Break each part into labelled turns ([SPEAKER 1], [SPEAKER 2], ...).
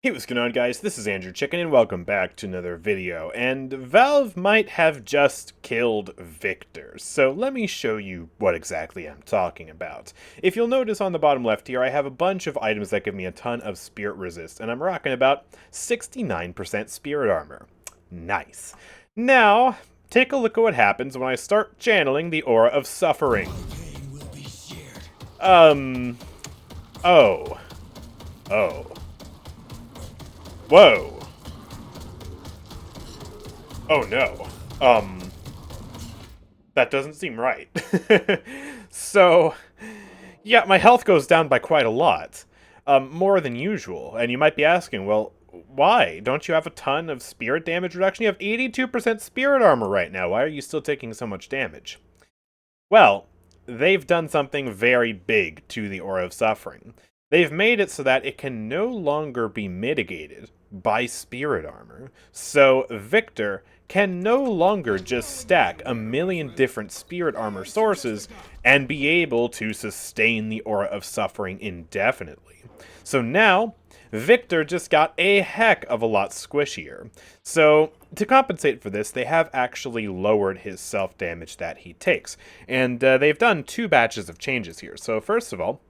[SPEAKER 1] Hey, what's going on, guys? This is AndrewChicken, and welcome back to another video. And Valve might have just killed Victor, so let me show you what exactly I'm talking about. If you'll notice on the bottom left here, I have a bunch of items that give me a ton of spirit resist, and I'm rocking about 69% spirit armor. Nice. Now, take a look at what happens when I start channeling the Aura of Suffering. Oh. Oh. Whoa. Oh no. That doesn't seem right. So, yeah, my health goes down by quite a lot. More than usual. And you might be asking, well, why? Don't you have a ton of spirit damage reduction? You have 82% spirit armor right now. Why are you still taking so much damage? Well, they've done something very big to the Aura of Suffering. They've made it so that it can no longer be mitigated by spirit armor. So Victor can no longer just stack a million different spirit armor sources and be able to sustain the Aura of Suffering indefinitely. So now, Victor just got a heck of a lot squishier. So, to compensate for this, they have actually lowered his self-damage that he takes. And they've done two batches of changes here. So first of all,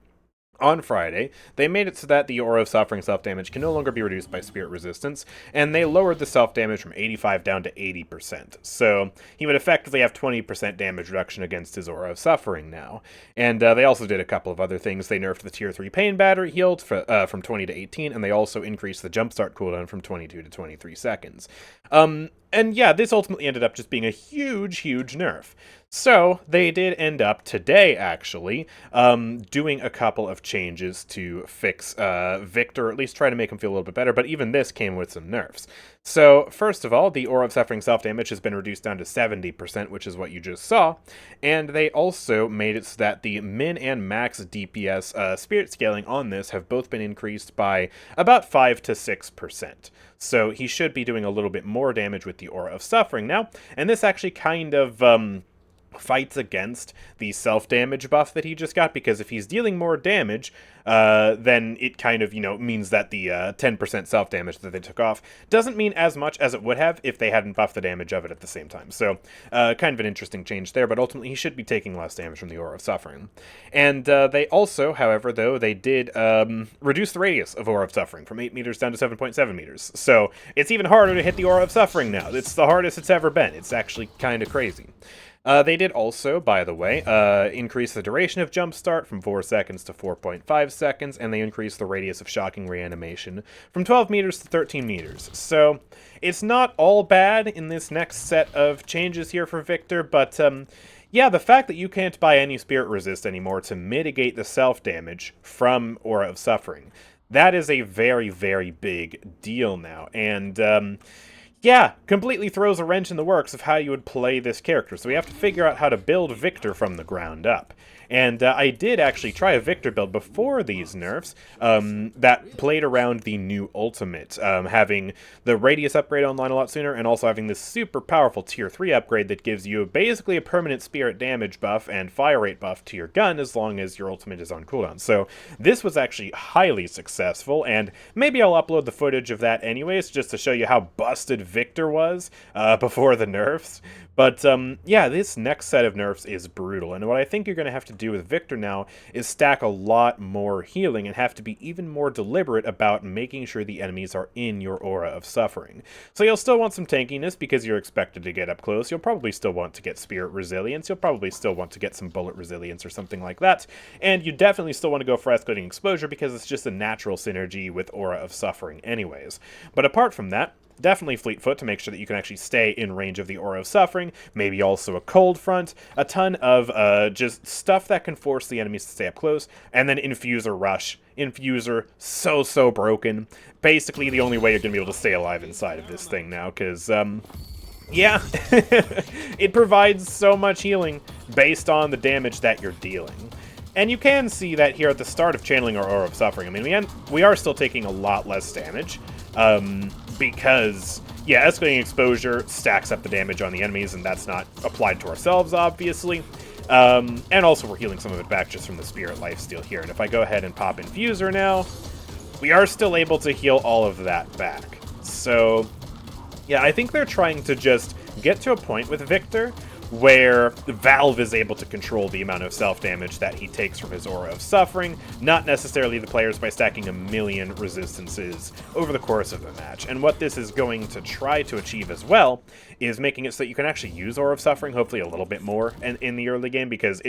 [SPEAKER 1] on Friday, they made it so that the Aura of Suffering self-damage can no longer be reduced by spirit resistance, and they lowered the self-damage from 85 down to 80%. So he would effectively have 20% damage reduction against his Aura of Suffering now. And they also did a couple of other things. They nerfed the Tier 3 Pain Battery healed from 20 to 18, and they also increased the Jumpstart cooldown from 22 to 23 seconds. And yeah, this ultimately ended up just being a huge nerf. So, they did end up today, actually, doing a couple of changes to fix Victor, or at least try to make him feel a little bit better, but even this came with some nerfs. So, first of all, the Aura of Suffering self-damage has been reduced down to 70%, which is what you just saw, and they also made it so that the min and max DPS spirit scaling on this have both been increased by about 5 to 6%. So, he should be doing a little bit more damage with the Aura of Suffering now, and this actually kind of fights against the self-damage buff that he just got, because if he's dealing more damage, then it kind of, means that the 10% self-damage that they took off doesn't mean as much as it would have if they hadn't buffed the damage of it at the same time. So, kind of an interesting change there, but ultimately he should be taking less damage from the Aura of Suffering. And they also, however, though, they did reduce the radius of Aura of Suffering from 8 meters down to 7.7 meters. So, it's even harder to hit the Aura of Suffering now. It's the hardest it's ever been. It's actually kind of crazy. They did also, by the way, increase the duration of Jumpstart from 4 seconds to 4.5 seconds, and they increased the radius of Shocking Reanimation from 12 meters to 13 meters. So, it's not all bad in this next set of changes here for Victor, but, yeah, the fact that you can't buy any Spirit Resist anymore to mitigate the self-damage from Aura of Suffering, that is a very big deal now, and, yeah, completely throws a wrench in the works of how you would play this character. So we have to figure out how to build Victor from the ground up. And I did actually try a Victor build before these nerfs that played around the new ultimate, having the radius upgrade online a lot sooner, and also having this super powerful tier 3 upgrade that gives you basically a permanent spirit damage buff and fire rate buff to your gun as long as your ultimate is on cooldown. So this was actually highly successful, and maybe I'll upload the footage of that anyways, just to show you how busted Victor was before the nerfs. But, yeah, this next set of nerfs is brutal, and what I think you're going to have to do with Victor now is stack a lot more healing and have to be even more deliberate about making sure the enemies are in your Aura of Suffering. So you'll still want some tankiness because you're expected to get up close. You'll probably still want to get Spirit Resilience. You'll probably still want to get some Bullet Resilience or something like that. And you definitely still want to go for Escalating Exposure because it's just a natural synergy with Aura of Suffering anyways. But apart from that, definitely Fleetfoot to make sure that you can actually stay in range of the Aura of Suffering, maybe also a Cold Front, a ton of just stuff that can force the enemies to stay up close, and then Infuser Rush. Infuser, so broken. Basically the only way you're going to be able to stay alive inside of this thing now, because, yeah, it provides so much healing based on the damage that you're dealing. And you can see that here at the start of channeling our Aura of Suffering. I mean, we are still taking a lot less damage, because, yeah, Escalating Exposure stacks up the damage on the enemies, and that's not applied to ourselves, obviously. And also we're healing some of it back just from the Spirit Lifesteal here. And if I go ahead and pop Infuser now, we are still able to heal all of that back. So, yeah, I think they're trying to just get to a point with Victor where Valve is able to control the amount of self-damage that he takes from his Aura of Suffering, not necessarily the players by stacking a million resistances over the course of a match. And what this is going to try to achieve as well is making it so that you can actually use Aura of Suffering, hopefully a little bit more in the early game, because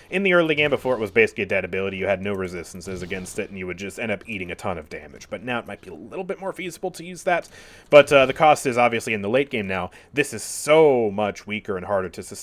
[SPEAKER 1] in the early game before it was basically a dead ability, you had no resistances against it, and you would just end up eating a ton of damage. But now it might be a little bit more feasible to use that, but the cost is obviously in the late game now. This is so much weaker and harder to sustain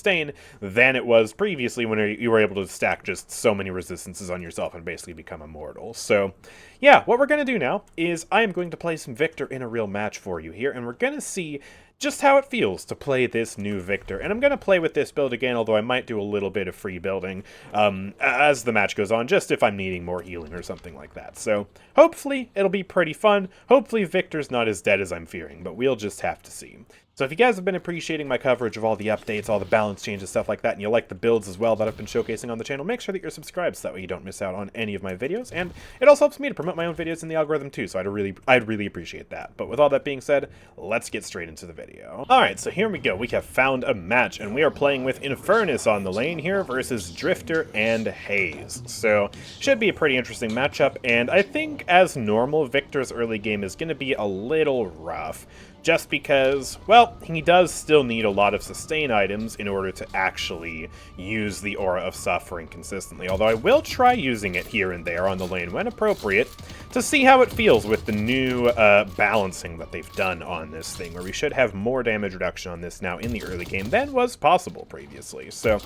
[SPEAKER 1] than it was previously when you were able to stack just so many resistances on yourself and basically become immortal. So yeah, what we're going to do now is I am going to play some Victor in a real match for you here, and we're going to see just how it feels to play this new Victor. And I'm going to play with this build again, although I might do a little bit of free building as the match goes on, just if I'm needing more healing or something like that. So hopefully it'll be pretty fun. Hopefully Victor's not as dead as I'm fearing, but we'll just have to see. So if you guys have been appreciating my coverage of all the updates, all the balance changes, stuff like that, and you like the builds as well that I've been showcasing on the channel, make sure that you're subscribed so that way you don't miss out on any of my videos. And it also helps me to promote my own videos in the algorithm too, so I'd really appreciate that. But with all that being said, let's get straight into the video. Alright, so here we go. We have found a match, and we are playing with Infernus on the lane here versus Drifter and Haze. So should be a pretty interesting matchup, and I think as normal, Victor's early game is going to be a little rough. Just because, well, he does still need a lot of sustain items in order to actually use the Aura of Suffering consistently. Although I will try using it here and there on the lane when appropriate to see how it feels with the new balancing that they've done on this thing, where we should have more damage reduction on this now in the early game than was possible previously. So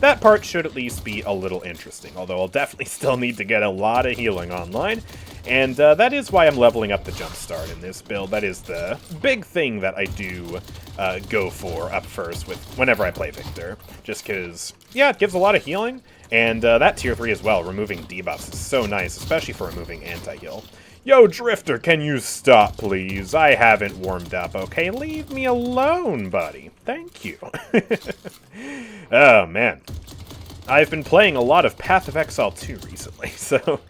[SPEAKER 1] that part should at least be a little interesting, although I'll definitely still need to get a lot of healing online. And that is why I'm leveling up the Jumpstart in this build. That is the big thing that I do go for up first whenever I play Victor. Just because, yeah, it gives a lot of healing. And that tier 3 as well, removing debuffs is so nice, especially for removing anti-heal. Yo, Drifter, can you stop, please? I haven't warmed up, okay? Leave me alone, buddy. Thank you. Oh, man. I've been playing a lot of Path of Exile 2 recently, so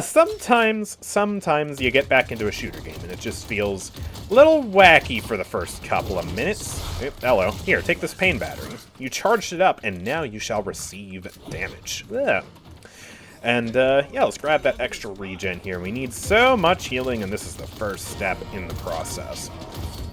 [SPEAKER 1] sometimes you get back into a shooter game and it just feels a little wacky for the first couple of minutes. Oop, hello. Here, take this pain battery. You charged it up, and now you shall receive damage. Ugh. And, yeah, let's grab that extra regen here. We need so much healing, and this is the first step in the process.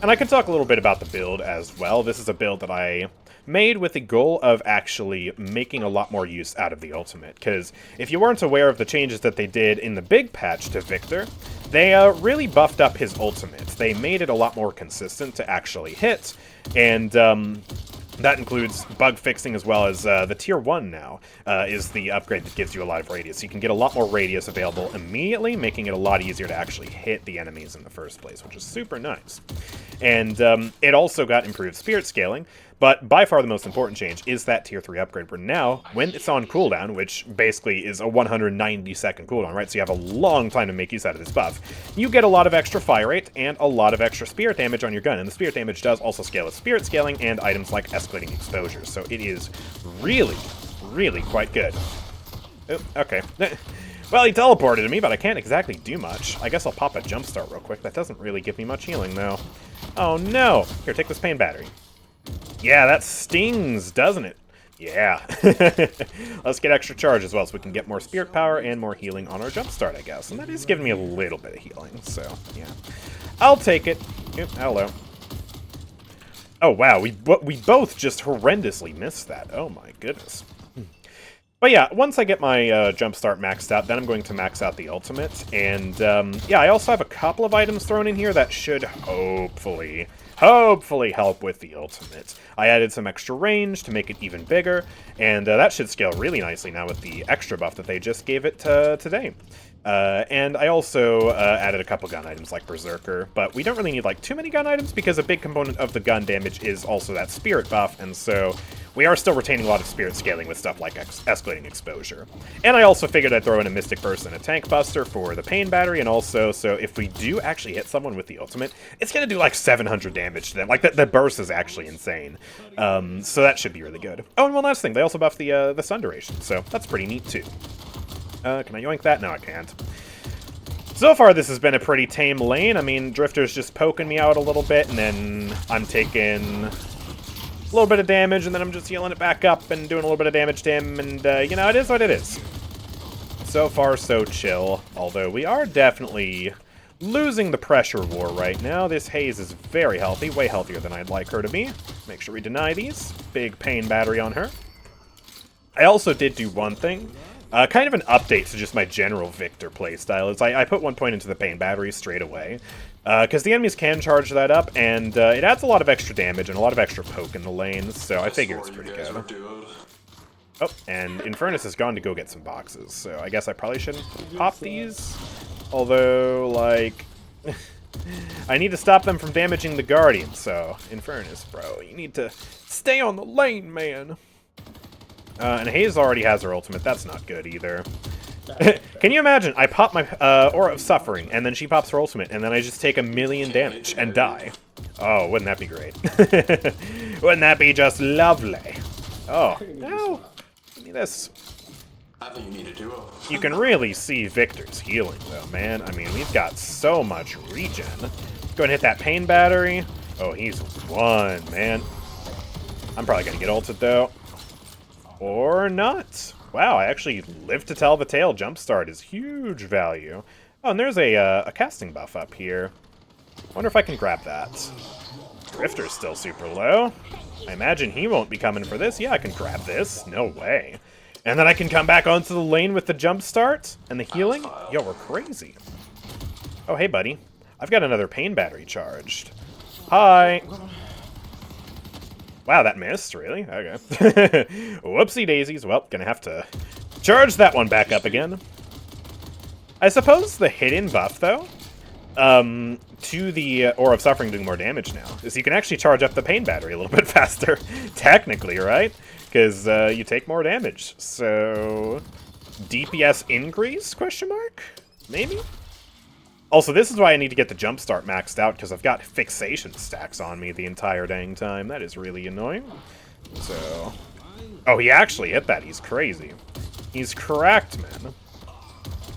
[SPEAKER 1] And I can talk a little bit about the build as well. This is a build that I made with the goal of actually making a lot more use out of the ultimate, because if you weren't aware of the changes that they did in the big patch to Victor, they really buffed up his ultimate. They made it a lot more consistent to actually hit, and that includes bug fixing as well as the tier 1 now is the upgrade that gives you a lot of radius. So you can get a lot more radius available immediately, making it a lot easier to actually hit the enemies in the first place, which is super nice. And it also got improved spirit scaling, but by far the most important change is that tier 3 upgrade, where now, when it's on cooldown, which basically is a 190-second cooldown, right, so you have a long time to make use out of this buff, you get a lot of extra fire rate and a lot of extra spirit damage on your gun, and the spirit damage does also scale with spirit scaling and items like escalating exposure, so it is really, really quite good. Oh, okay. Well, he teleported to me, but I can't exactly do much. I guess I'll pop a Jumpstart real quick. That doesn't really give me much healing, though. Oh, no. Here, take this pain battery. Yeah, that stings, doesn't it? Yeah. Let's get extra charge as well, so we can get more spirit power and more healing on our Jumpstart, I guess. And that is giving me a little bit of healing, so, yeah. I'll take it. Oop, hello. Oh, wow, we both just horrendously missed that. Oh, my goodness. But yeah, once I get my Jumpstart maxed out, then I'm going to max out the ultimate. And yeah, I also have a couple of items thrown in here that should hopefully help with the ultimate. I added some extra range to make it even bigger, and that should scale really nicely now with the extra buff that they just gave it today. And I also added a couple gun items like Berserker, but we don't really need like too many gun items because a big component of the gun damage is also that spirit buff, and so we are still retaining a lot of spirit scaling with stuff like escalating exposure. And I also figured I'd throw in a Mystic Burst and a Tank Buster for the pain battery, and also, so if we do actually hit someone with the ultimate, it's going to do like 700 damage to them. Like, the burst is actually insane. So that should be really good. Oh, and one last thing, they also buffed the sun duration, so that's pretty neat too. Can I yoink that? No, I can't. So far, this has been a pretty tame lane. I mean, Drifter's just poking me out a little bit, and then I'm taking a little bit of damage, and then I'm just healing it back up and doing a little bit of damage to him, and, you know, it is what it is. So far, so chill. Although, we are definitely losing the pressure war right now. This Haze is very healthy, way healthier than I'd like her to be. Make sure we deny these. Big pain battery on her. I also did do one thing. Kind of an update to just my general Victor playstyle is I put 1 point into the pain battery straight away. Because the enemies can charge that up, and it adds a lot of extra damage and a lot of extra poke in the lanes, so I figure it's pretty good. Oh, and Infernus has gone to go get some boxes, so I guess I probably shouldn't pop these. Although, like, I need to stop them from damaging the Guardian, so Infernus, bro, you need to stay on the lane, man. And Haze already has her ultimate. That's not good either. Can you imagine? I pop my Aura of Suffering, and then she pops her ultimate, and then I just take 1,000,000 damage and die. Oh, wouldn't that be great? Wouldn't that be just lovely? Oh, no. Give me this.
[SPEAKER 2] I think you need a duo.
[SPEAKER 1] You can really see Victor's healing, though, man. I mean, we've got so much regen. Go ahead and hit that pain battery. Oh, he's one, man. I'm probably going to get ulted, though. Or not. Wow, I actually live to tell the tale. Jumpstart is huge value. Oh, and there's a casting buff up here. Wonder if I can grab that. Drifter's still super low. I imagine he won't be coming for this. Yeah, I can grab this. No way. And then I can come back onto the lane with the jumpstart and the healing. Yo, we're crazy. Oh, hey, buddy. I've got another pain battery charged. Hi. Wow, that missed, really? Okay. Whoopsie daisies. Well, gonna have to charge that one back up again. I suppose the hidden buff, though, to the Aura of Suffering doing more damage now, is you can actually charge up the pain battery a little bit faster, technically, right? Because you take more damage. So, DPS increase, question mark? Maybe? Also, this is why I need to get the jumpstart maxed out, because I've got fixation stacks on me the entire dang time. That is really annoying. So... Oh, he actually hit that. He's crazy. He's cracked, man.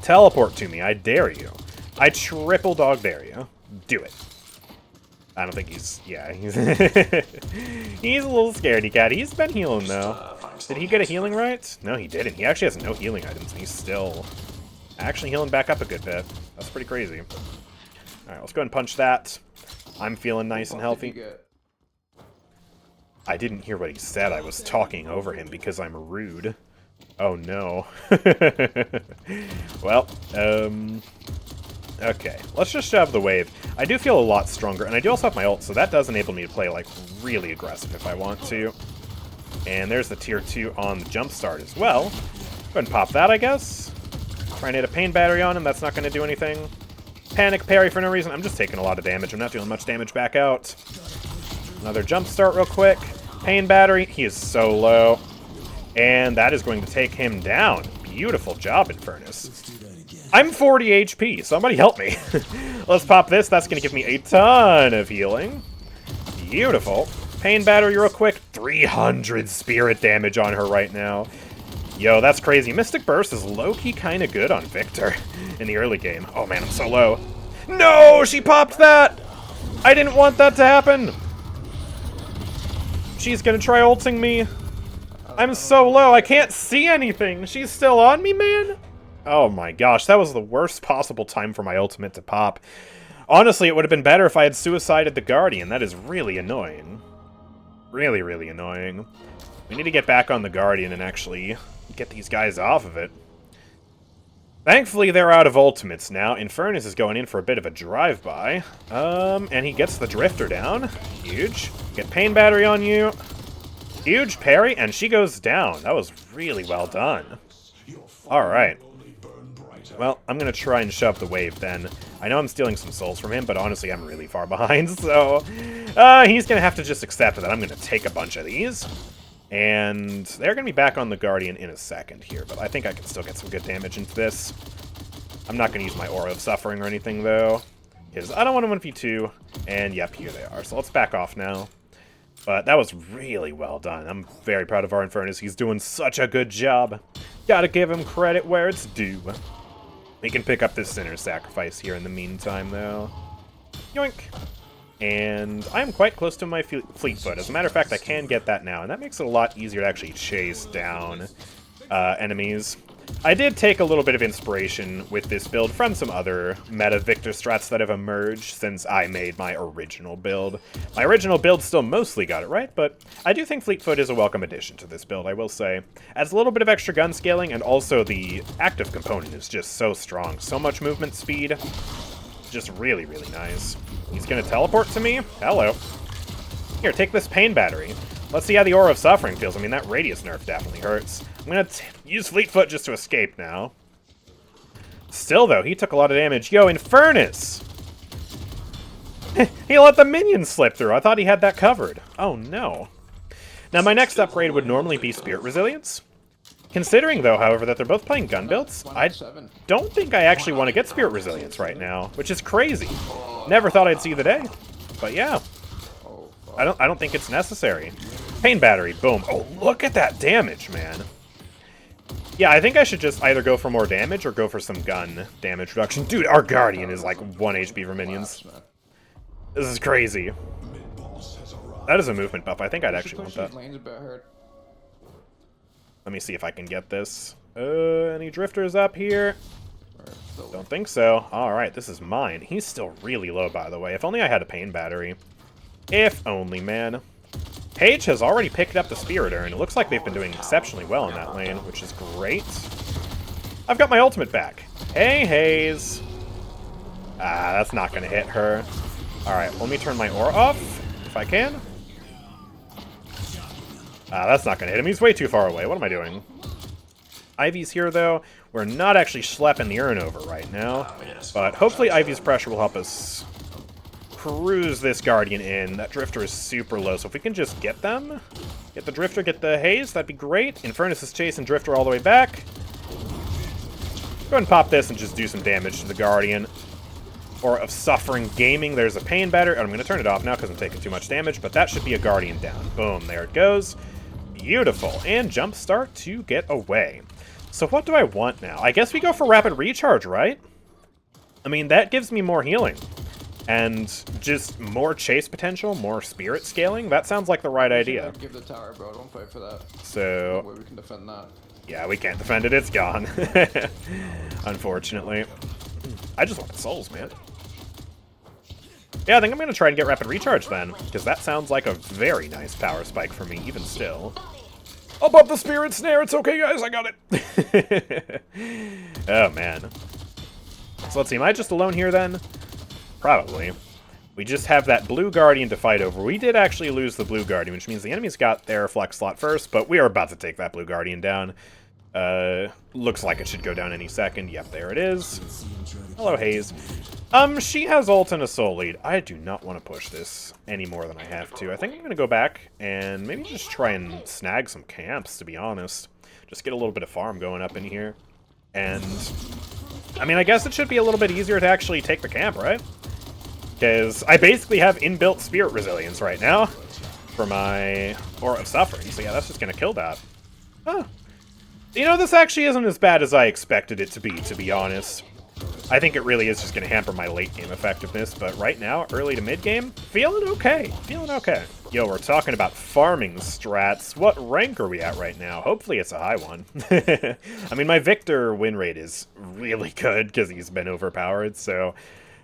[SPEAKER 1] Teleport to me. I dare you. I triple dog dare you. Do it. I don't think he's... Yeah, he's... he's a little scaredy cat. He's been healing, though. Did he get a healing right? No, he didn't. He actually has no healing items, and he's still... actually healing back up a good bit. That's pretty crazy. Alright, let's go ahead and punch that. I'm feeling nice and healthy. I didn't hear what he said. I was talking over him because I'm rude. Oh, no. Well, okay. Let's just shove the wave. I do feel a lot stronger, and I do also have my ult, so that does enable me to play, like, really aggressive if I want to. And there's the tier 2 on the jumpstart as well. Go ahead and pop that, I guess. Trying to hit a pain battery on him, that's not going to do anything. Panic parry for no reason. I'm just taking a lot of damage. I'm not doing much damage back out. Another jump start real quick. Pain battery. He is so low. And that is going to take him down. Beautiful job, Infernus. I'm 40 HP. Somebody help me. Let's pop this. That's going to give me a ton of healing. Beautiful. Pain battery real quick. 300 spirit damage on her right now. Yo, that's crazy. Mystic Burst is low-key kind of good on Victor in the early game. Oh, man, I'm so low. No, she popped that! I didn't want that to happen. She's gonna try ulting me. I'm so low, I can't see anything. She's still on me, man? Oh my gosh, that was the worst possible time for my ultimate to pop. Honestly, it would have been better if I had suicided the Guardian. That is really annoying. Really, really annoying. We need to get back on the Guardian and actually get these guys off of it. Thankfully, they're out of ultimates now. Infernus is going in for a bit of a drive-by. And he gets the Drifter down. Huge. Get Pain Battery on you. Huge parry, and she goes down. That was really well done. Alright. Well, I'm going to try and shove the wave then. I know I'm stealing some souls from him, but honestly, I'm really far behind, so... he's going to have to just accept that I'm going to take a bunch of these. And they're going to be back on the Guardian in a second here, but I think I can still get some good damage into this. I'm not going to use my Aura of Suffering or anything, though, because I don't want to 1v2, and yep, here they are. So let's back off now. But that was really well done. I'm very proud of our Infernus. He's doing such a good job. Gotta give him credit where it's due. We can pick up this Sinner's Sacrifice here in the meantime, though. Yoink! And I'm quite close to my Fleet Foot. As a matter of fact, I can get that now, and that makes it a lot easier to actually chase down enemies. I did take a little bit of inspiration with this build from some other meta Victor strats that have emerged since I made my original build. My original build still mostly got it right, but I do think Fleetfoot is a welcome addition to this build, I will say. Adds a little bit of extra gun scaling, and also the active component is just so strong. So much movement speed. Just really, really nice. He's gonna teleport to me? Hello. Here, take this pain battery. Let's see how the Aura of Suffering feels. I mean, that radius nerf definitely hurts. I'm gonna use Fleetfoot just to escape now. Still, though, he took a lot of damage. Yo, Infernus! He let the minions slip through. I thought he had that covered. Oh, no. Now, my next upgrade would normally be Spirit Resilience. Considering, though, however, that they're both playing gun builds, I don't think I actually want to get Spirit Resilience right now, which is crazy. Never thought I'd see the day. But yeah. I don't think it's necessary. Pain battery, boom. Oh, look at that damage, man. Yeah, I think I should just either go for more damage or go for some gun damage reduction. Dude, our Guardian is like 1 HP for minions. This is crazy. That is a movement buff. I think I'd actually want that. Let me see if I can get this. Any drifters up here? Don't think so. Alright, this is mine. He's still really low, by the way. If only I had a pain battery. If only, man. Paige has already picked up the Spirit Urn. It looks like they've been doing exceptionally well in that lane, which is great. I've got my ultimate back. Hey, Hayes. Ah, that's not going to hit her. Alright, let me turn my aura off, if I can. Ah, that's not going to hit him. He's way too far away. What am I doing? Ivy's here, though. We're not actually schlepping the urn over right now. But hopefully Ivy's pressure will help us cruise this Guardian in. That Drifter is super low, so if we can just get them, get the Drifter, get the Haze, that'd be great. Infernus is chasing Drifter all the way back. Go ahead and pop this and just do some damage to the Guardian. Or of Suffering Gaming, there's a Pain Batter. I'm going to turn it off now because I'm taking too much damage, but that should be a Guardian down. Boom, there it goes. Beautiful. And Jumpstart to get away. So what do I want now? I guess we go for Rapid Recharge, right? I mean, that gives me more healing. And just more chase potential, more spirit scaling. That sounds like the right idea.
[SPEAKER 3] Give the tower, bro. Don't fight for that.
[SPEAKER 1] So
[SPEAKER 3] no way we can defend that.
[SPEAKER 1] Yeah, we can't defend it. It's gone. Unfortunately. I just want souls, man. Yeah, I think I'm going to try and get Rapid Recharge then, because that sounds like a very nice power spike for me, even still. I'll bump the Spirit Snare. It's okay, guys. I got it. Oh, man. So let's see. Am I just alone here then? Probably. We just have that blue Guardian to fight over. We did actually lose the blue Guardian, which means the enemies got their flex slot first, but we are about to take that blue Guardian down. Looks like it should go down any second. Yep, there it is. Hello, Haze. She has ult and a soul lead. I do not want to push this any more than I have to. I think I'm going to go back and maybe just try and snag some camps, to be honest. Just get a little bit of farm going up in here. And, I mean, I guess it should be a little bit easier to actually take the camp, right? Because I basically have inbuilt Spirit Resilience right now for my Aura of Suffering. So yeah, that's just going to kill that. Huh. You know, this actually isn't as bad as I expected it to be honest. I think it really is just going to hamper my late game effectiveness, but right now, early to mid game, feeling okay. Feeling okay. Yo, we're talking about farming strats. What rank are we at right now? Hopefully it's a high one. I mean, my Victor win rate is really good because he's been overpowered, so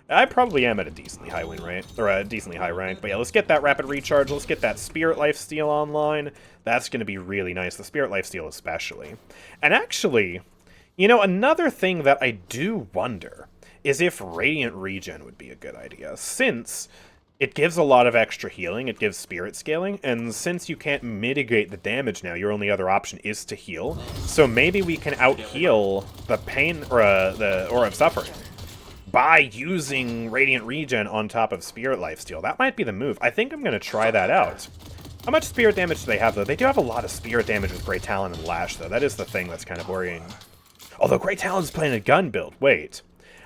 [SPEAKER 1] I probably am at a decently high win rate, or a decently high rank. But yeah, let's get that Rapid Recharge. Let's get that Spirit Lifesteal online. That's going to be really nice, the Spirit Lifesteal especially. And actually, you know, another thing that I do wonder is if Radiant Regen would be a good idea, since it gives a lot of extra healing, it gives spirit scaling, and since you can't mitigate the damage now, your only other option is to heal. So maybe we can out-heal the pain, or the Aura of Suffering by using Radiant Regen on top of Spirit Lifesteal. That might be the move. I think I'm going to try that out. How much spirit damage do they have, though? They do have a lot of spirit damage with Great Talon and Lash, though. That is the thing that's kind of worrying. Although Great Talon's playing a gun build. Wait.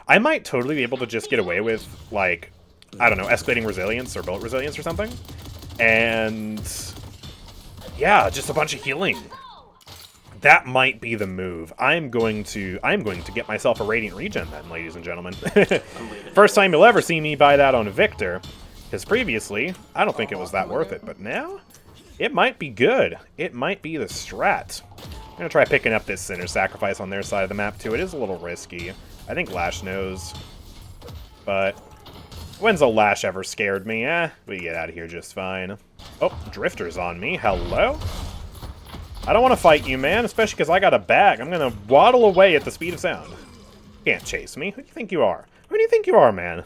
[SPEAKER 1] I might totally be able to just get away with, like, I don't know, escalating resilience or bullet resilience or something. And yeah, just a bunch of healing. That might be the move. I'm going to get myself a Radiant Regen then, ladies and gentlemen. First time you'll ever see me buy that on Victor. Because previously, I don't think it was that worth it, but now, it might be good. It might be the strat. I'm going to try picking up this Sinner Sacrifice on their side of the map, too. It is a little risky. I think Lash knows. But, when's a Lash ever scared me? We get out of here just fine. Oh, Drifter's on me. Hello? I don't want to fight you, man, especially because I got a bag. I'm going to waddle away at the speed of sound. You can't chase me. Who do you think you are? Who do you think you are, man?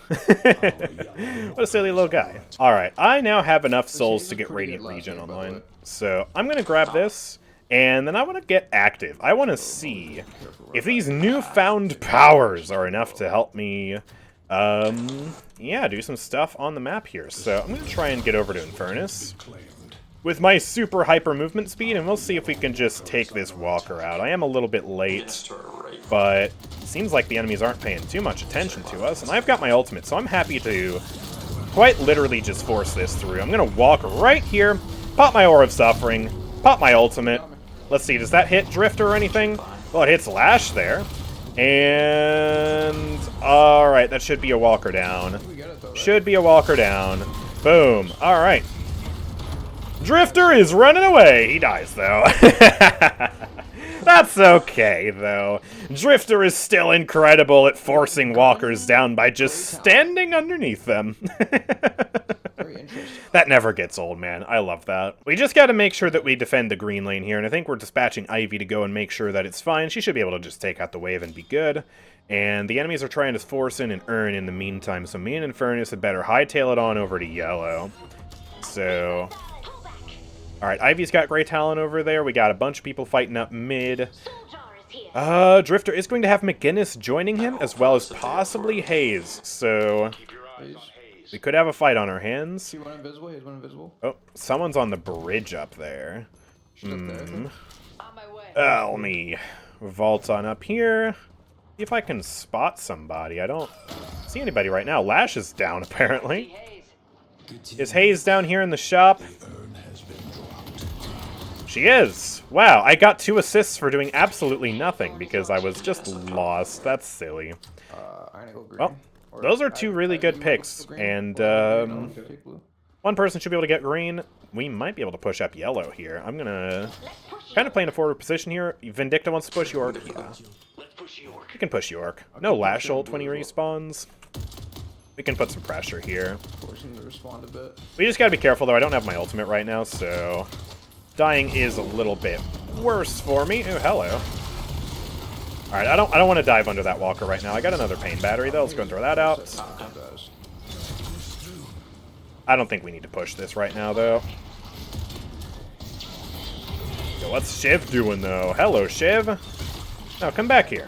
[SPEAKER 1] What a silly little guy. Alright, I now have enough souls to get Radiant Regen online. So, I'm going to grab this, and then I want to get active. I want to see if these newfound powers are enough to help me, yeah, do some stuff on the map here. So, I'm going to try and get over to Infernus with my super hyper movement speed, and we'll see if we can just take this walker out. I am a little bit late, but it seems like the enemies aren't paying too much attention to us, and I've got my ultimate, so I'm happy to quite literally just force this through. I'm going to walk right here, pop my Aura of Suffering, pop my ultimate. Let's see, does that hit Drifter or anything? Well, it hits Lash there. And alright, that should be a walker down. Should be a walker down. Boom. Alright. Drifter is running away. He dies, though. That's okay, though. Drifter is still incredible at forcing walkers down by just standing underneath them.
[SPEAKER 3] Very interesting.
[SPEAKER 1] That never gets old, man. I love that. We just gotta make sure that we defend the green lane here, and I think we're dispatching Ivy to go and make sure that it's fine. She should be able to just take out the wave and be good. And the enemies are trying to force in and earn in the meantime, so me and Infernus had better hightail it on over to yellow. So... Alright, Ivy's got Grey Talon over there. We got a bunch of people fighting up mid. Drifter is going to have McGinnis joining him, as well as possibly Hayes. So, we could have a fight on our hands.
[SPEAKER 3] He went invisible. He's went invisible.
[SPEAKER 1] Oh, someone's on the bridge up there.
[SPEAKER 3] On
[SPEAKER 1] Let me vault on up here. See if I can spot somebody. I don't see anybody right now. Lash is down, apparently. Is Hayes down here in the shop? She is! Wow, I got 2 assists for doing absolutely nothing because I was just lost. That's silly. Well, those are 2 really good picks, and one person should be able to get green. We might be able to push up yellow here. I'm gonna kind of play in a forward position here. Vindicta wants to push York. Yeah. We can push York. No Lash ult when he respawns. We can put some pressure here.
[SPEAKER 3] Forcing to respond a bit.
[SPEAKER 1] We just gotta be careful, though. I don't have my ultimate right now, so... Dying is a little bit worse for me. Ooh, hello. Alright, I don't want to dive under that walker right now. I got another pain battery, though. Let's go and throw that out. I don't think we need to push this right now, though. Yo, what's Shiv doing, though? Hello, Shiv. No, come back here.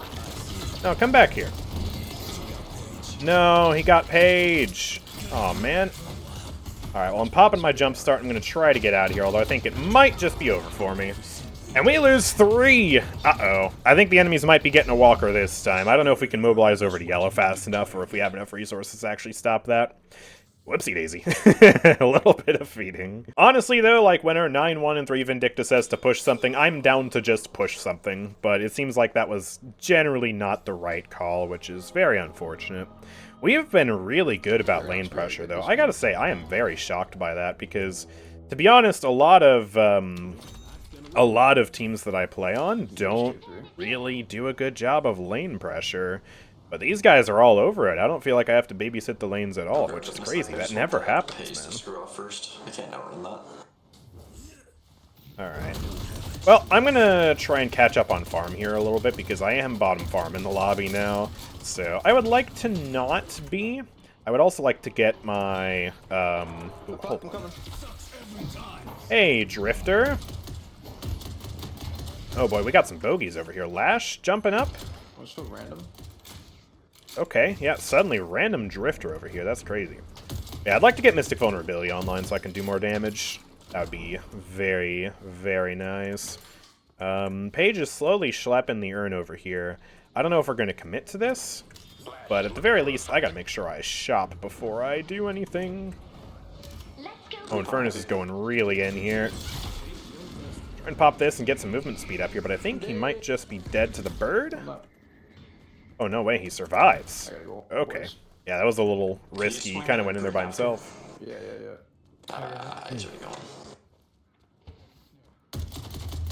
[SPEAKER 1] No, come back here. No, he got Paige. Oh man. Alright, well, I'm popping my jump start. I'm going to try to get out of here, although I think it might just be over for me. And we lose 3! Uh-oh. I think the enemies might be getting a walker this time. I don't know if we can mobilize over to yellow fast enough, or if we have enough resources to actually stop that. Whoopsie daisy. A little bit of feeding. Honestly, though, like, when our 9-1 and 3 Vindicta says to push something, I'm down to just push something. But it seems like that was generally not the right call, which is very unfortunate. We have been really good about lane pressure, though. I gotta say, I am very shocked by that, because, to be honest, a lot of teams that I play on don't really do a good job of lane pressure. But these guys are all over it. I don't feel like I have to babysit the lanes at all, which is crazy. That never happens, man.
[SPEAKER 2] Screw off first. I can't outrun that.
[SPEAKER 1] Alright. Well, I'm gonna try and catch up on farm here a little bit, because I am bottom farm in the lobby now. So, I would like to not be. I would also like to get my, ooh, hold on. Hey, Drifter. Oh boy, we got some bogeys over here. Lash jumping up.
[SPEAKER 3] What's so random?
[SPEAKER 1] Okay, yeah, suddenly random Drifter over here. That's crazy. Yeah, I'd like to get Mystic Vulnerability online so I can do more damage. That would be very, very nice. Paige is slowly schlepping the urn over here. I don't know if we're going to commit to this, but at the very least, I got to make sure I shop before I do anything. Oh, Infernus is going really in here. Try and pop this and get some movement speed up here, but I think he might just be dead to the bird.
[SPEAKER 3] I'm not.
[SPEAKER 1] Oh, no way, he survives.
[SPEAKER 3] I gotta go.
[SPEAKER 1] Okay.
[SPEAKER 3] Boys.
[SPEAKER 1] Yeah, that was a little risky. He kind of went in there by himself.
[SPEAKER 3] Yeah.
[SPEAKER 2] He's already gone.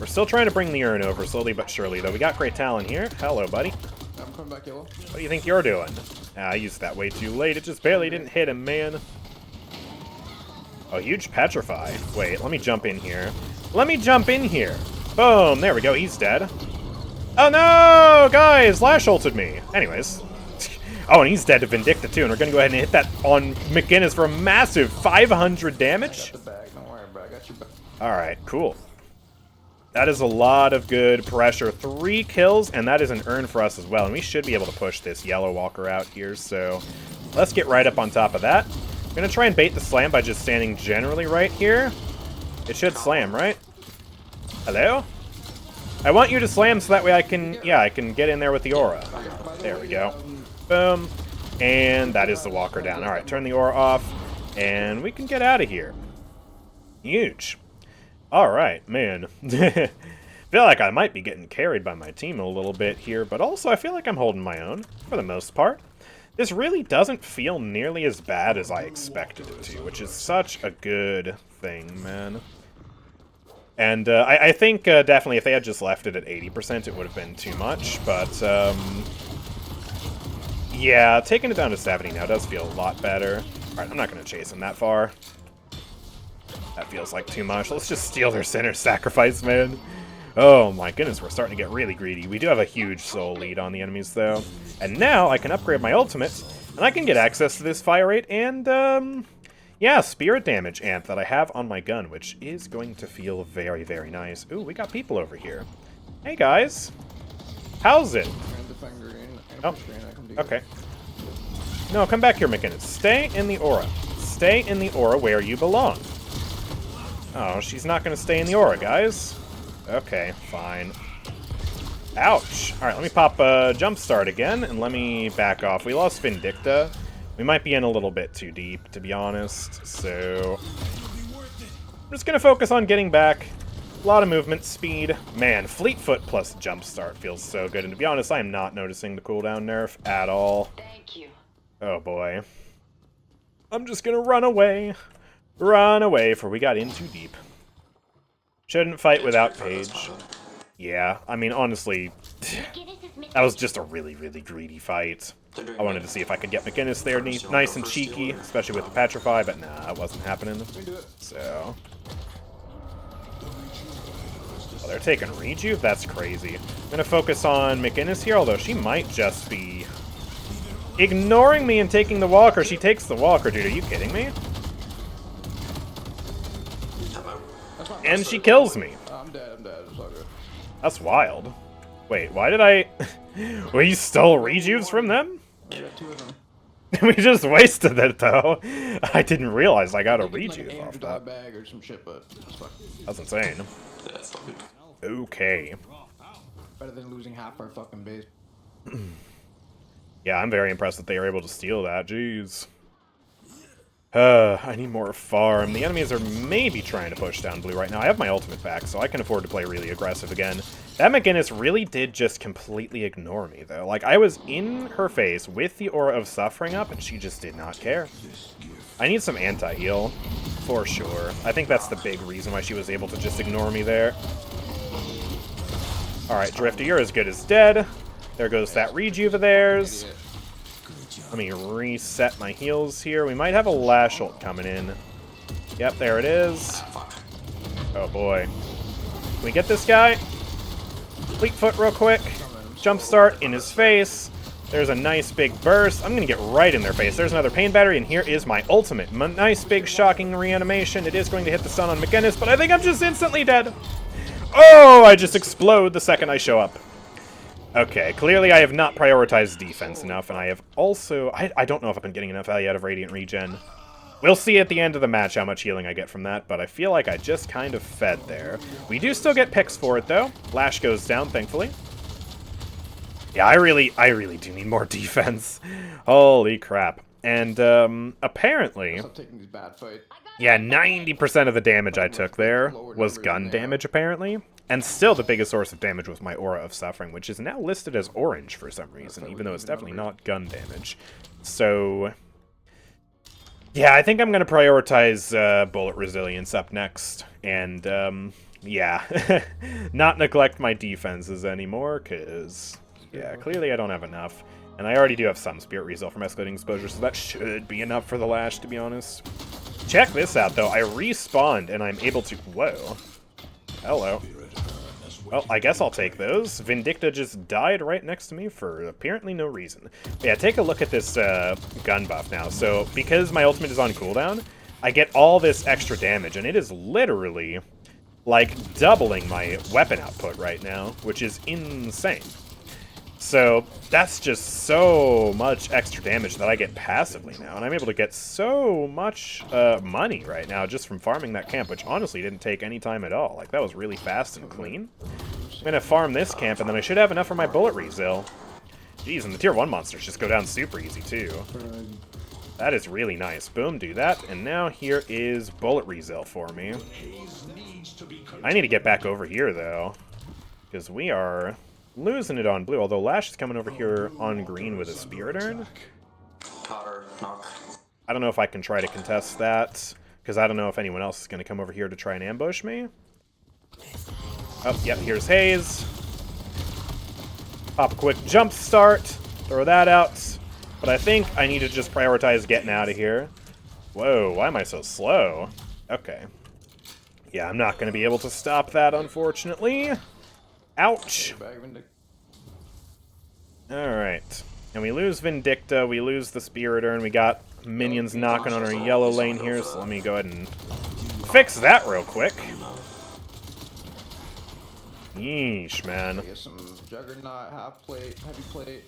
[SPEAKER 1] We're still trying to bring the urn over, slowly but surely, though. We got great talent here. Hello, buddy.
[SPEAKER 3] I'm coming back yellow.
[SPEAKER 1] What do you think you're doing? I used that way too late. It just barely didn't hit him, man. Oh, huge petrify. Wait, let me jump in here. Let me jump in here. Boom, there we go. He's dead. Oh, no! Guys, Lash ulted me. Anyways. Oh, and he's dead to Vindicta, too. And we're going to go ahead and hit that on McGinnis for a massive 500 damage.
[SPEAKER 3] I got the bag. Don't worry, bro. I got your back.
[SPEAKER 1] All right, cool. That is a lot of good pressure. 3 kills, and that is an urn for us as well. And we should be able to push this yellow walker out here, so let's get right up on top of that. I'm going to try and bait the slam by just standing generally right here. It should slam, right? Hello? I want you to slam so that way I can, yeah, I can get in there with the aura. There we go. Boom. And that is the walker down. All right, turn the aura off, and we can get out of here. Huge. All right, man. Feel like I might be getting carried by my team a little bit here, but also I feel like I'm holding my own for the most part. This really doesn't feel nearly as bad as I expected it to, which is such a good thing, man. And I think definitely if they had just left it at 80%, it would have been too much, but yeah, taking it down to 70 now does feel a lot better. All right, I'm not going to chase him that far. That feels like too much. Let's just steal their center sacrifice, man. Oh my goodness, we're starting to get really greedy. We do have a huge soul lead on the enemies, though. And now I can upgrade my ultimate, and I can get access to this fire rate and, yeah, spirit damage amp that I have on my gun, which is going to feel very, very nice. Ooh, we got people over here. Hey, guys. How's it? Oh, okay. No, come back here, McKinnon. Stay in the aura. Stay in the aura where you belong. Oh, she's not going to stay in the aura, guys. Okay, fine. Ouch. All right, let me pop Jumpstart again, and let me back off. We lost Vindicta. We might be in a little bit too deep, to be honest, so I'm just going to focus on getting back. A lot of movement speed. Man, Fleetfoot plus Jumpstart feels so good, and to be honest, I am not noticing the cooldown nerf at all.
[SPEAKER 4] Thank you.
[SPEAKER 1] Oh, boy. I'm just going to run away. Run away, for we got in too deep. Shouldn't fight without Paige. Yeah, I mean, honestly, that was just a really, really greedy fight. I wanted to see if I could get McGinnis there nice and cheeky, especially with the Petrify, but nah, it wasn't happening. So... oh, they're taking Rejuve? That's crazy. I'm going to focus on McGinnis here, although she might just be ignoring me and taking the walker. She takes the walker, dude. Are you kidding me? And she kills me.
[SPEAKER 3] I'm dead. It's all good.
[SPEAKER 1] That's wild. Wait, why did I... we stole Rejuves from them?
[SPEAKER 3] I got 2 of them.
[SPEAKER 1] We just wasted it, though. I didn't realize I got a
[SPEAKER 3] I think it's like
[SPEAKER 1] Rejuve
[SPEAKER 3] an
[SPEAKER 1] off
[SPEAKER 3] $800
[SPEAKER 1] that.
[SPEAKER 3] bag or some shit, but it's fine.
[SPEAKER 1] That's insane.
[SPEAKER 2] That's not good.
[SPEAKER 1] Okay.
[SPEAKER 3] Better than losing half our fucking base.
[SPEAKER 1] Yeah, I'm very impressed that they were able to steal that. Jeez. I need more farm. The enemies are maybe trying to push down blue right now. I have my ultimate back, so I can afford to play really aggressive again. That McGinnis really did just completely ignore me, though. Like, I was in her face with the Aura of Suffering up, and she just did not care. I need some anti-heal, for sure. I think that's the big reason why she was able to just ignore me there. Alright, Drifter, you're as good as dead. There goes that Rejuve of theirs. Let me reset my heals here. We might have a Lash ult coming in. Yep, there it is. Oh boy. Can we get this guy? Fleetfoot real quick. Jumpstart in his face. There's a nice big burst. I'm going to get right in their face. There's another pain battery, and here is my ultimate. Nice big shocking reanimation. It is going to hit the stun on McGinnis, but I think I'm just instantly dead. Oh, I just explode the second I show up. Okay, clearly I have not prioritized defense enough, and I have also... I don't know if I've been getting enough value out of Radiant Regen. We'll see at the end of the match how much healing I get from that, but I feel like I just kind of fed there. We do still get picks for it, though. Lash goes down, thankfully. Yeah, I really do need more defense. Holy crap. And apparently,
[SPEAKER 3] Stop taking these bad fights.
[SPEAKER 1] yeah, 90% of the damage I took there was gun damage, apparently. And still the biggest source of damage was my Aura of Suffering, which is now listed as orange for some reason, even though it's definitely not gun damage. So, yeah, I think I'm going to prioritize bullet resilience up next. And, yeah, not neglect my defenses anymore, because, yeah, clearly I don't have enough. And I already do have some Spirit Resolve from Escalating Exposure, so that should be enough for the Lash, to be honest. Check this out, though. I respawned, and I'm able to... Whoa. Hello. Well, I guess I'll take those. Vindicta just died right next to me for apparently no reason. But yeah, take a look at this gun buff now. So, because my ultimate is on cooldown, I get all this extra damage, and it is literally, like, doubling my weapon output right now, which is insane. So, that's just so much extra damage that I get passively now, and I'm able to get so much money right now just from farming that camp, which honestly didn't take any time at all. Like, that was really fast and clean. I'm gonna farm this camp, and then I should have enough for my bullet resil. Jeez, and the tier 1 monsters just go down super easy, too. That is really nice. Boom, do that, and now here is bullet resil for me. I need to get back over here, though, because we are... losing it on blue, although Lash is coming over here on green with a Spirit Urn.
[SPEAKER 2] Powder, knock.
[SPEAKER 1] I don't know if I can try to contest that, because I don't know if anyone else is going to come over here to try and ambush me. Oh, yep, here's Haze. Pop a quick jump start, throw that out. But I think I need to just prioritize getting out of here. Whoa, why am I so slow? Okay. Yeah, I'm not going to be able to stop that, unfortunately. Ouch! Alright. And we lose Vindicta, we lose the Spirit Urn, we got minions knocking on our yellow lane here, so let me go ahead and fix that real quick. Yeesh, man.
[SPEAKER 3] Get some Juggernaut, half plate, heavy plate.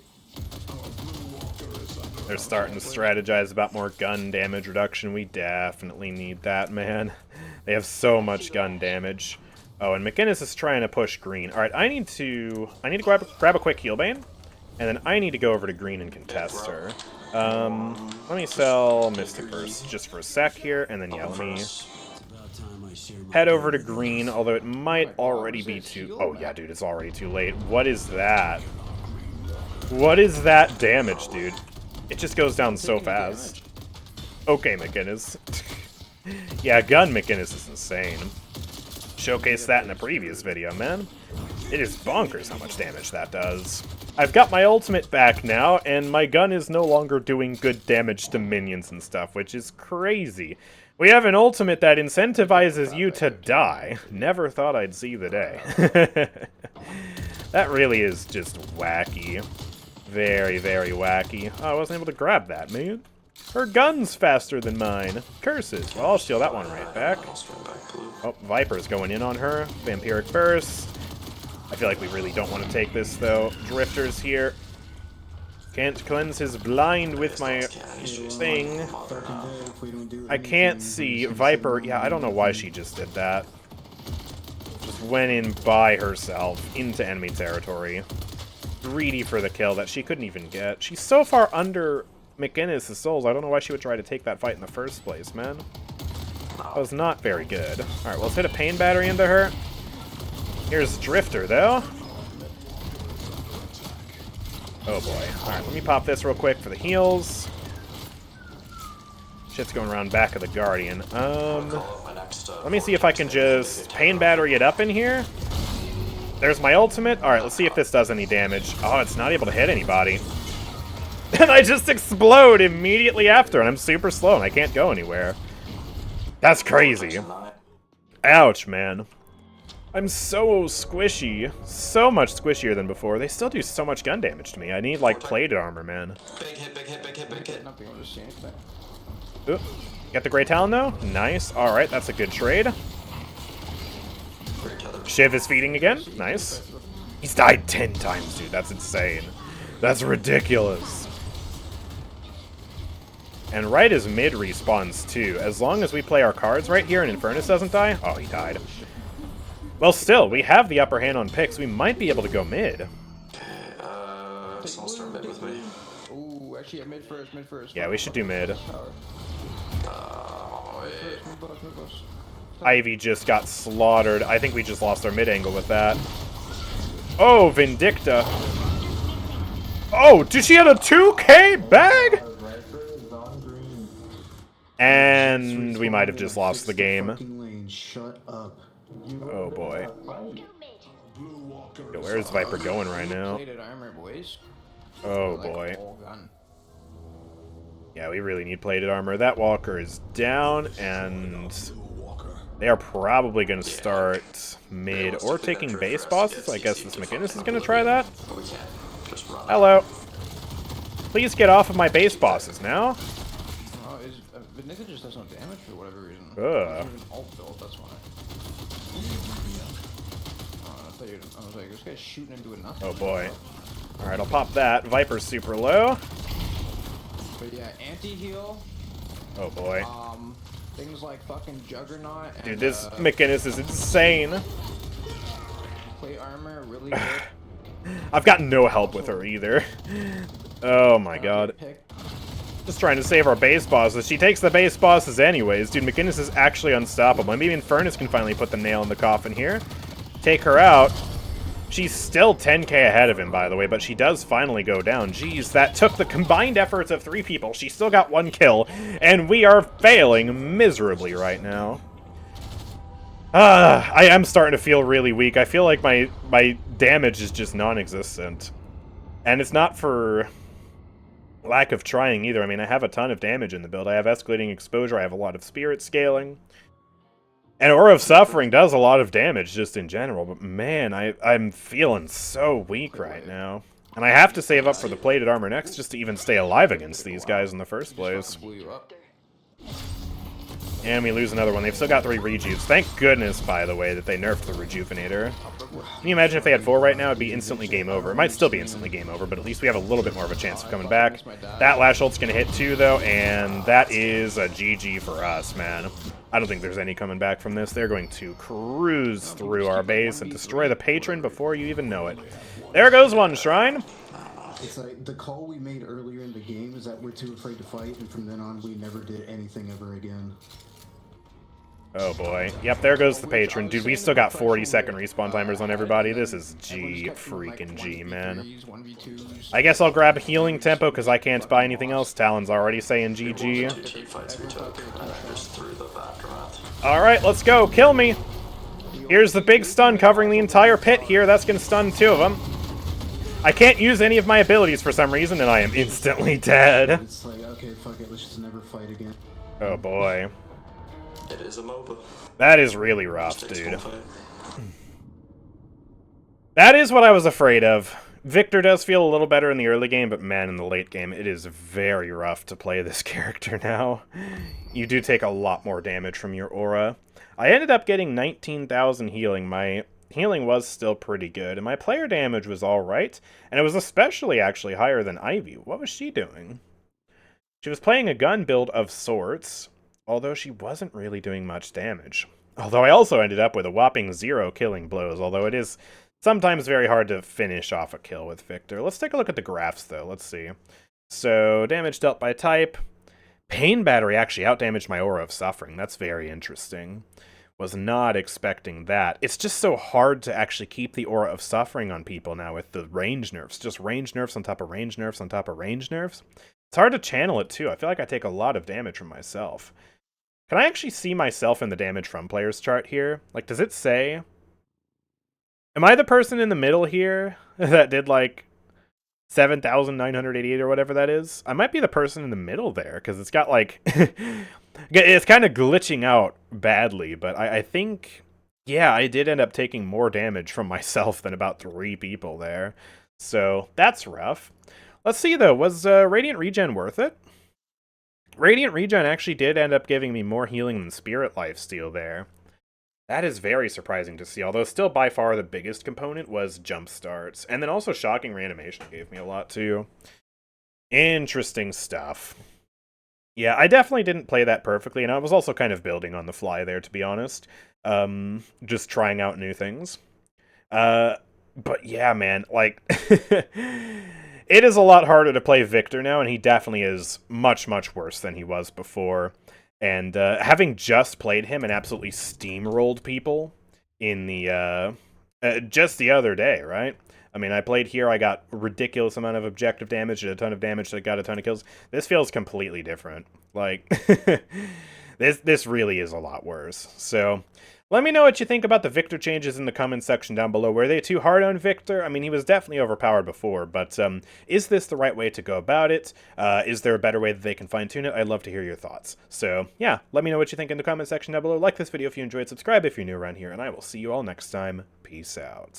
[SPEAKER 1] They're starting to strategize about more gun damage reduction. We definitely need that, man. They have so much gun damage. Oh, and McInnes is trying to push green. Alright, I need to grab a quick heal bane, and then I need to go over to green and contest her. Let me sell Mystic Burst just for a sec here, and then, yeah, let me head over to green, although it might already be too... Oh, yeah, dude, it's already too late. What is that? What is that damage, dude? It just goes down so fast. Okay, McInnes. Yeah, gun McInnes is insane. Showcased that in a previous video, man. It is bonkers how much damage that does. I've got my ultimate back now, and my gun is no longer doing good damage to minions and stuff, which is crazy. We have an ultimate that incentivizes you to die. Never thought I'd see the day. That really is just wacky. Very, very wacky. Oh, I wasn't able to grab that, man. Her gun's faster than mine. Curses. Well, I'll steal that one right back. Oh, Viper's going in on her. Vampiric Burst. I feel like we really don't want to take this, though. Drifter's here. Can't cleanse his blind with my thing. I can't see. Viper, yeah, I don't know why she just did that. Just went in by herself into enemy territory. Greedy for the kill that she couldn't even get. She's so far under McInnes' souls, I don't know why she would try to take that fight in the first place, man. That was not very good. Alright, well, let's hit a pain battery into her. Here's Drifter, though. Oh, boy. Alright, let me pop this real quick for the heals. Shit's going around back of the Guardian. Let me see if I can just pain battery it up in here. There's my ultimate. Alright, let's see if this does any damage. Oh, it's not able to hit anybody. And I just explode immediately after, and I'm super slow, and I can't go anywhere. That's crazy. Ouch, man. I'm so squishy. So much squishier than before. They still do so much gun damage to me. I need, like, plated armor, man.
[SPEAKER 2] Big hit, big hit, big hit, big hit.
[SPEAKER 3] Not being able to see anything.
[SPEAKER 1] Ooh. Got the Grey Talon, though? Nice. Alright, that's a good trade. Shiv is feeding again. Nice. He's died 10 times, dude. That's insane. That's ridiculous. And right as mid respawns, too. As long as we play our cards right here and Infernus doesn't die... Oh, he died. Well, still, we have the upper hand on picks. We might be able to go mid.
[SPEAKER 2] Someone start mid with me.
[SPEAKER 3] Ooh, Actually, yeah, mid first.
[SPEAKER 1] Yeah, we should do mid.
[SPEAKER 3] Tower.
[SPEAKER 2] Wait.
[SPEAKER 3] Mid boss.
[SPEAKER 1] Ivy just got slaughtered. I think we just lost our mid angle with that. Oh, Vindicta. Oh, did she have a 2K bag? And we might have just lost the game.
[SPEAKER 4] Shut up.
[SPEAKER 1] Oh boy. Yo, where's Viper going right now?
[SPEAKER 3] Plated armor, boys.
[SPEAKER 1] Oh
[SPEAKER 3] Like a
[SPEAKER 1] boy.
[SPEAKER 3] whole gun.
[SPEAKER 1] Yeah, we really need plated armor. That Walker is down, and they are probably going to start mid or taking base bosses. I guess this McInnes is going to try that.
[SPEAKER 2] But we can't. Just run.
[SPEAKER 1] Hello. Please get off of my base bosses now.
[SPEAKER 3] Oh, Vanilla just does no damage for whatever reason.
[SPEAKER 1] Ugh.
[SPEAKER 3] Even alt build, that's why. I was like, this guy's shooting into it nothing.
[SPEAKER 1] Oh boy. Alright, I'll pop that. Viper's super low.
[SPEAKER 3] But yeah, anti-heal.
[SPEAKER 1] Oh boy.
[SPEAKER 3] Things like fucking Juggernaut and
[SPEAKER 1] Dude, this McInnes is insane.
[SPEAKER 3] plate armor, really good.
[SPEAKER 1] I've got no help with her either. Oh my god. Just trying to save our base bosses. She takes the base bosses anyways. Dude, McInnes is actually unstoppable. Maybe even Furnace can finally put the nail in the coffin here. Take her out. She's still 10k ahead of him, by the way, but she does finally go down. Jeez, that took the combined efforts of 3 people. She still got 1 kill, and we are failing miserably right now. I am starting to feel really weak. I feel like my damage is just non-existent. And it's not for lack of trying either. I mean, I have a ton of damage in the build. I have escalating exposure. I have a lot of spirit scaling. And Aura of Suffering does a lot of damage just in general, but man, I'm feeling so weak right now. And I have to save up for the plated armor next just to even stay alive against these guys in the first place.
[SPEAKER 3] Blew you up.
[SPEAKER 1] And we lose another one. They've still got 3 rejuves. Thank goodness, by the way, that they nerfed the Rejuvenator. Can you imagine if they had 4 right now? It'd be instantly game over. It might still be instantly game over, but at least we have a little bit more of a chance of coming back. That Lash ult's gonna hit too, though, and that is a GG for us, man. I don't think there's any coming back from this. They're going to cruise through our base and destroy the Patron before you even know it. There goes one Shrine.
[SPEAKER 4] It's like the call we made earlier in the game is that we're too afraid to fight, and from then on we never did anything ever again.
[SPEAKER 1] Oh boy. Yep, there goes the Patron. Dude, we still got 40-second respawn timers on everybody. This is freaking G, man. I guess I'll grab healing tempo because I can't buy anything else. Talon's already saying GG.
[SPEAKER 2] Two fights we took, and I just threw the aftermath.
[SPEAKER 1] Alright, let's go. Kill me. Here's the big stun covering the entire pit here. That's going to stun 2 of them. I can't use any of my abilities for some reason, and I am instantly dead.
[SPEAKER 4] It's like, okay, fuck it, let's just never fight again.
[SPEAKER 1] Oh boy.
[SPEAKER 2] It is a MOBA.
[SPEAKER 1] That is really rough,
[SPEAKER 2] Takes
[SPEAKER 1] dude.
[SPEAKER 2] one fight.
[SPEAKER 1] That is what I was afraid of. Victor does feel a little better in the early game, but man, in the late game, it is very rough to play this character now. You do take a lot more damage from your aura. I ended up getting 19,000 healing. My healing was still pretty good, and my player damage was alright, and it was especially actually higher than Ivy. What was she doing? She was playing a gun build of sorts, although she wasn't really doing much damage. Although I also ended up with a whopping 0 killing blows, although it is sometimes very hard to finish off a kill with Victor. Let's take a look at the graphs, though. Let's see. So, damage dealt by type. Pain Battery actually outdamaged my Aura of Suffering. That's very interesting. Was not expecting that. It's just so hard to actually keep the Aura of Suffering on people now with the range nerfs. Just range nerfs on top of range nerfs on top of range nerfs. It's hard to channel it, too. I feel like I take a lot of damage from myself. Can I actually see myself in the damage from players chart here? Like, does it say... Am I the person in the middle here that did, like, 7,988 or whatever that is? I might be the person in the middle there, because it's got, like... it's kind of glitching out badly, but I think... Yeah, I did end up taking more damage from myself than about 3 people there. So, that's rough. Let's see, though. Was Radiant Regen worth it? Radiant Regen actually did end up giving me more healing than Spirit Lifesteal there. That is very surprising to see, although still by far the biggest component was jump starts. And then also Shocking Reanimation gave me a lot too. Interesting stuff. Yeah, I definitely didn't play that perfectly, and I was also kind of building on the fly there, to be honest. Just trying out new things. But yeah, man, like... it is a lot harder to play Victor now, and he definitely is much, much worse than he was before. And having just played him and absolutely steamrolled people in the just the other day, right? I mean, I played here, I got a ridiculous amount of objective damage and a ton of damage that got a ton of kills. This feels completely different. Like, this really is a lot worse. So, let me know what you think about the Victor changes in the comments section down below. Were they too hard on Victor? I mean, he was definitely overpowered before, but is this the right way to go about it? Is there a better way that they can fine-tune it? I'd love to hear your thoughts. So, yeah, let me know what you think in the comment section down below. Like this video if you enjoyed, subscribe if you're new around here, and I will see you all next time. Peace out.